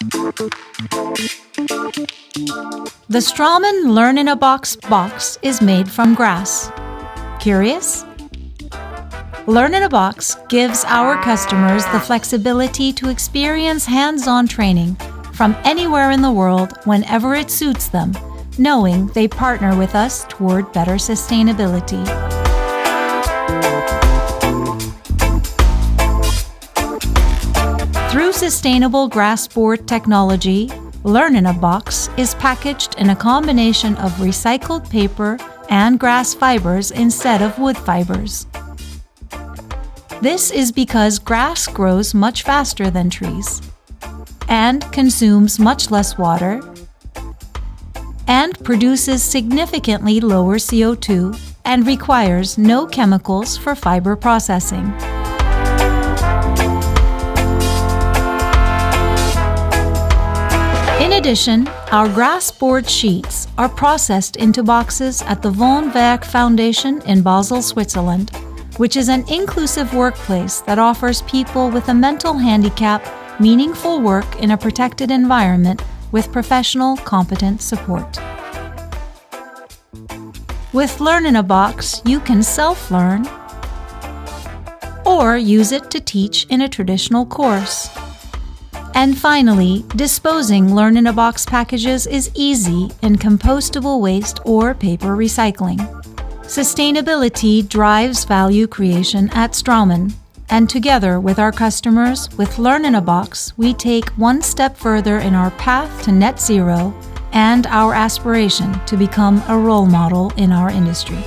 The Straumann Learn-in-a-Box box is made from grass. Curious? Learn-in-a-Box gives our customers the flexibility to experience hands-on training from anywhere in the world whenever it suits them, knowing they partner with us toward better sustainability. Through sustainable grass board technology, Learn-in-a-Box is packaged in a combination of recycled paper and grass fibers instead of wood fibers. This is because grass grows much faster than trees and consumes much less water and produces significantly lower CO2 and requires no chemicals for fiber processing. In addition, our grass board sheets are processed into boxes at the Wohnwerk Foundation in Basel, Switzerland, which is an inclusive workplace that offers people with a mental handicap meaningful work in a protected environment with professional, competent support. With Learn-in-a-Box, you can self-learn or use it to teach in a traditional course. And finally, disposing Learn-in-a-Box packages is easy in compostable waste or paper recycling. Sustainability drives value creation at Straumann, and together with our customers, with Learn-in-a-Box, we take one step further in our path to net zero and our aspiration to become a role model in our industry.